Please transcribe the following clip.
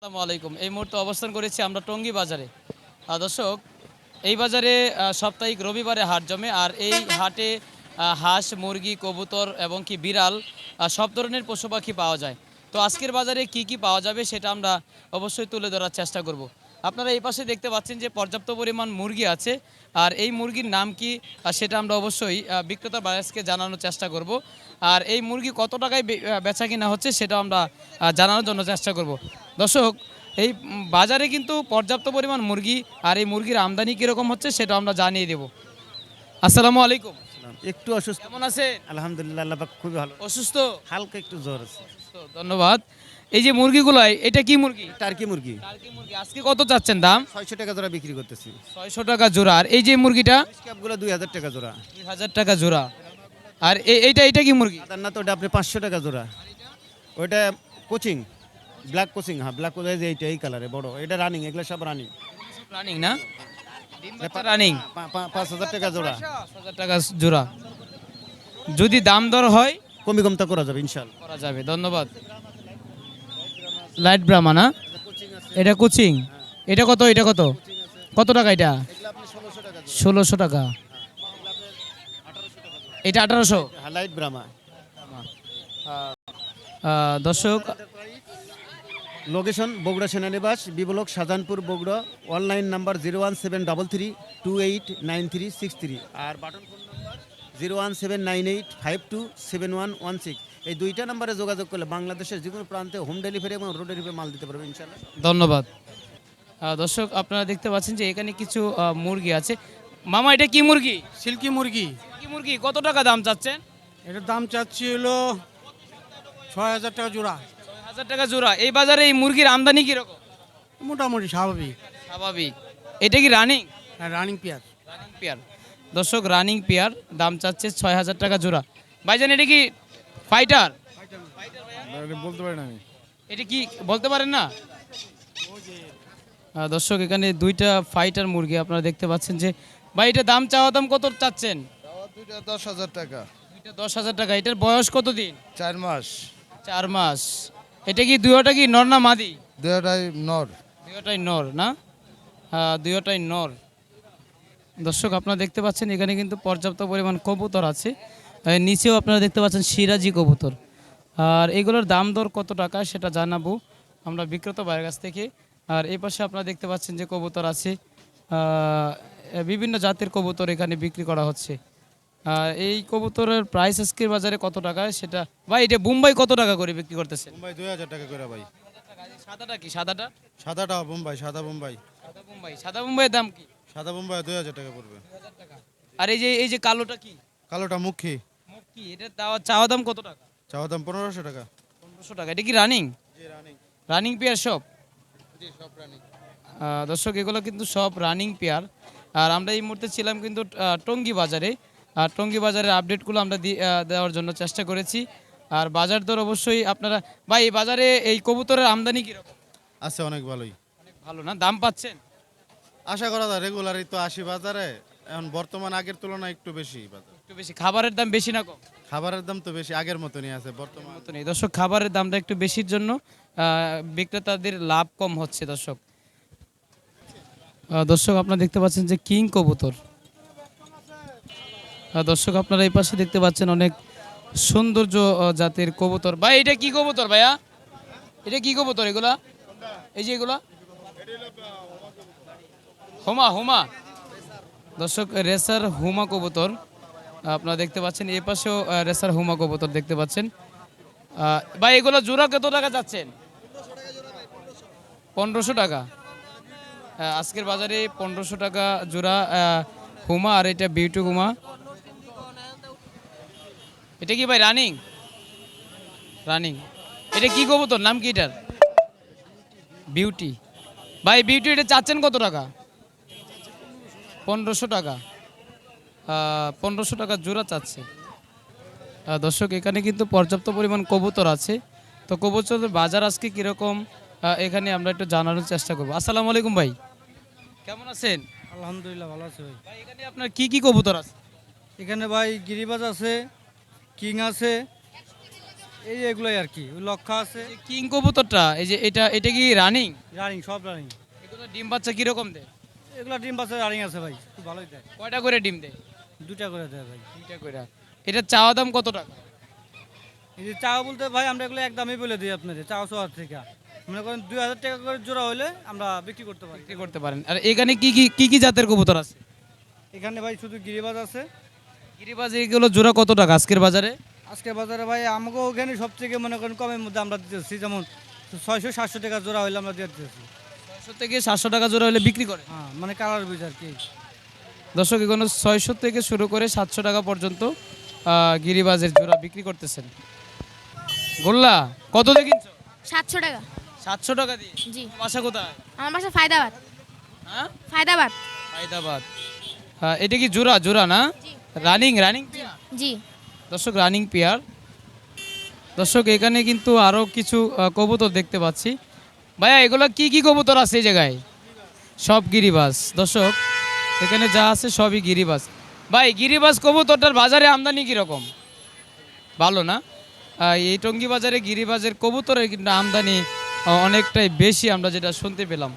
আসসালামু আলাইকুম। এই মুহূর্তে অবস্থান করেছি আমরা টঙ্গী বাজারে। দর্শক, এই বাজারে সাপ্তাহিক রবিবারে হাট জমে। আর এই হাটে হাঁস, মুরগি, কবুতর এবং কি বিড়াল সব ধরনের পশু পাখি পাওয়া যায়। তো আজকের বাজারে কি কি পাওয়া যাবে সেটা আমরা অবশ্যই তুলে ধরার চেষ্টা করব। আপনারা এই পাশে দেখতে পাচ্ছেন যে পর্যাপ্ত পরিমাণ মুরগি আছে। আর এই মুরগির নাম কি সেটা আমরা অবশ্যই বিক্রেতা বায়াসকে জানানোর চেষ্টা করব। আর এই মুরগি কত টাকায় বেচা কিনা হচ্ছে সেটা আমরা জানানোর জন্য চেষ্টা করব। দর্শক, এই বাজারে কিন্তু পর্যাপ্ত পরিমাণ মুরগি, আর এই মুরগির আমদানি কীরকম হচ্ছে সেটা আমরা জানিয়ে দেব। আসসালামু আলাইকুম। একটু অসুস্থ। কেমন আছে? আলহামদুলিল্লাহ, আল্লাহ পাক খুবই ভালো। অসুস্থ? হালকা একটু জ্বর আছে। তো ধন্যবাদ। এই যে মুরগিগুলো, এটা কি মুরগি? টার্কি মুরগি টার্কি মুরগি। আজকে কত চাচ্ছেন দাম? 600 টাকা জোড়া বিক্রি করতেছি। 600 টাকা জোড়া। আর এই যে মুরগিটা? ক্যাপগুলো 2000 টাকা জোড়া। 2000 টাকা জোড়া। আর এইটা কি মুরগি? না তো ওটা আপনি 500 টাকা জোড়া। ওইটা কোচিং, ব্ল্যাক কোচিং। হ্যাঁ, ব্ল্যাক কোচিং এইটা এই কালারে বড়। এটা রানিং, এগুলো সব রানিং। রানিং না? রানিং। 5000 টাকা জোড়া। 5000 টাকা জোড়া। যদি দাম দর হয় কমি কমতা করা যাবে ইনশাআল্লাহ। করা যাবে। ধন্যবাদ। লাইট ব্রাহ্মা না? এটা কোচিং। এটা কত? এটা কত? কত টাকা এটা? 1600 টাকা। এটা 1800। হ্যাঁ, লাইট ব্রাহ্মা। দর্শক, লোকেশন বগুড়া সেনানিবাস, বিবলক, শাহজাহানপুর, বগুড়া। Online number 01733289363। আর বাটন ফোন নাম্বার 01798527116। এই দুইটা নাম্বারে যোগাযোগ করলে বাংলাদেশের যে কোনো প্রান্তে হোম ডেলিভারি এবং রোড ডেলিভারি মাল দিতে পারবে ইনশাআল্লাহ। ধন্যবাদ। দর্শক, আপনারা দেখতে পাচ্ছেন যে এখানে কিছু মুরগি আছে। মামা, এটা কি মুরগি? সিল্কি মুরগি। কি মুরগি? কত টাকা দাম চাচ্ছেন? এটার দাম চাচ্ছি হলো 6000 টাকা জোড়া। 6000 টাকা জোড়া। এই বাজারে এই মুরগির আমদানি কিরকম? মোটামুটি স্বাভাবিক। স্বাভাবিক। এটা কি রানিং? হ্যাঁ, রানিং পেয়ার। Running pair. দর্শক, রানিং পেয়ার দাম চাচ্ছে 6000 টাকা জোড়া। ভাইজান, এটা কি ফাইটার? বলতে পারি না আমি। এটা কি বলতে পারেন না? দর্শক, এখানে দুইটা ফাইটার মুরগি আপনারা দেখতে পাচ্ছেন যে ভাই, এটা দাম চাওয়া দাম কত চাচ্ছেন? দুইটা 10,000 টাকা। দুইটা 10,000 টাকা। এটার বয়স কত দিন? 4 মাস। 4 মাস। এটা কি দুইটা কি নর না মাদি? দুটাই নর। দুইটাই নর না? দুইটাই নর। দর্শক, আপনারা দেখতে পাচ্ছেন এখানে কিন্তু পর্যাপ্ত পরিমাণ কবুতর আছে। নিচেও আপনারা দেখতে পাচ্ছেন সিরাজি কবুতর। আর এগুলোর দাম দর কত টাকা সেটা জানাবো আমরা বিক্রেতা ভাইয়ের কাছ থেকে। আর এই পাশে আপনারা দেখতে পাচ্ছেন যে কবুতর আছে, বিভিন্ন জাতের কবুতর এখানে বিক্রি করা হচ্ছে। এই কবুতরের প্রাইস আজকের বাজারে কত টাকা সেটা ভাই, এটা বোম্বাই কত টাকা করে বিক্রি করতেছে? বোম্বাই 2000 টাকা করে ভাই। সাদাটা কি? সাদাটা? সাদাটা বোম্বাই, সাদা বোম্বাই। সাদা বোম্বাই। সাদা বোম্বাইয়ের দাম কি? সাদা বোম্বাই 2000 টাকা পড়বে। আর এই যে কালোটা কি? কালোটা মুখী। মুখ কি? এটা চাওয়া দাম কত টাকা? চাওয়া দাম 1500 টাকা। 1500 টাকা। এটা কি রানিং? জি, রানিং। রানিং পেয়ার সব? জি, সব রানিং। দর্শক, এগুলো কিন্তু সব রানিং পেয়ার। আর আমরা এই মুহূর্তে ছিলাম কিন্তু টঙ্গী বাজারে। আর টঙ্গী বাজারের আপডেটগুলো আমরা দেওয়ার জন্য চেষ্টা করেছি। আর বাজার দর অবশ্যই আপনারা ভাই, এই বাজারে এই কবুতরের আমদানি কীরকম? আছে অনেক ভালোই। অনেক ভালো না? দাম পাচ্ছেন? আশা করা যায় রেগুলারই তো আসি বাজারে। এখন বর্তমান আগের তুলনায় একটু বেশি বাজার। একটু বেশি। খাবারের দাম বেশি না কম? খাবারের দাম তো বেশি, আগের মতনই আছে বর্তমান। মতো নেই দর্শক, খাবারের দামটা একটু বেশির জন্য বিক্রেতাদের লাভ কম হচ্ছে। দর্শক, আপনারা দেখতে পাচ্ছেন যে কিং কবুতর। দর্শক, আপনারা এই পাশে দেখতে পাচ্ছেন অনেক সৌন্দর্য জাতের কবুতর। ভাই, এটা কি কবুতর ভাইয়া? এটা কি কবুতর এগুলা? এই যে এগুলা হুমা। হুমা। দর্শক, রেসার হুমা কবুতর আপনারা দেখতে পাচ্ছেন। এই পাশেও রেসার হুমা কবুতর দেখতে পাচ্ছেন। ভাই, এগুলো জোড়া কত টাকা যাচ্ছেন? 1500 টাকা। আজকের বাজারে 1500 টাকা জোড়া হুমা। আর এটা বিউটি হুমা। এটা কি ভাই রানিং? রানিং। এটা কি কবুতর? নাম কি এটার? বিউটি। ভাই, বিউটি এটা চাচ্ছেন কত টাকা? 1500 টাকা। 1500 টাকা জোড়া চাচ্ছে। দর্শক, এখানে কিন্তু পর্যাপ্ত পরিমাণ কবুতর আছে। তো কবুতরের বাজার আজকে কীরকম এখানে আমরা একটু জানানোর চেষ্টা করবো। আসসালামু আলাইকুম ভাই, কেমন আছেন? আলহামদুলিল্লাহ, ভালো আছে ভাই। ভাই, এখানে আপনার কি কি কবুতর আছে? এখানে ভাই গিরিবাজ আছে, কিং আছে, এই এগুলোই আর কি ওই লক্ষ্য আছে কিং কবুতরটা এই যে এটা কি রানিং? রানিং সব রানিং। এগুলো ডিম বাচ্চা কিরকম দেয়? এগুলো ডিম বাচ্চা রানিং আছে ভাই, খুব ভালোই দেয়। কয়টা করে ডিম দেয়? 2টা করে দেয় ভাই। 2টা করে। এটা চাওয়া দাম কত টাকা? এই যে চাওয়া বলতে ভাই আমরা এগুলো একদমই বলে দিই আপনাদের, চাওয়া শহর থেকে মনে করেন 2000 টাকা করে জোড়া হলে আমরা বিক্রি করতে পারি। বিক্রি করতে পারেন। আর এখানে কি জাতের কবুতর আছে? এখানে ভাই শুধু গিরিবাজ আছে। গিরিবাজ এগুলো জোড়া কত টাকা আজকের বাজারে? আজকে বাজারে ভাই আমাকে ওখানে সব থেকে মনে করেন কমের মধ্যে আমরা দিতেছি, যেমন 600-700 টাকা জোড়া হলে আমরা দিয়ে দিতেছি। 600 থেকে 700 টাকা জোড়া হলে বিক্রি করে। হ্যাঁ মানে কালার বীজ আর কি। দর্শক এগুলো 600 থেকে শুরু করে 700 টাকা পর্যন্ত গিরিবাজের জোড়া বিক্রি করতেছেন। গোল্লা কত দিয়ে কিনছো? 700 টাকা। 700 টাকা দিয়ে। জি। বাসা কোথায়? আমার বাসা ফায়দাবাদ। হ্যাঁ, ফায়দাবাদ। হায়দ্রাবাদ। এটা কি জোড়া না? জি। রানিং জি। দর্শক রানিং পেয়ার। দর্শক এখানে কিন্তু আরো কিছু কবুতর দেখতে পাচ্ছি। ভাইয়া এগুলো কি কবুতর আছে এই জায়গায়? সব গিরিবাজ। দর্শক এখানে যা আছে সবই গিরিবাজ। ভাই গিরিবাজ কবুতরটার বাজারে আমদানি কিরকম? ভালো না? এই টঙ্গী বাজারে গিরিবাজের কবুতরের কিন্তু আমদানি অনেকটাই বেশি, আমরা যেটা শুনতে পেলাম।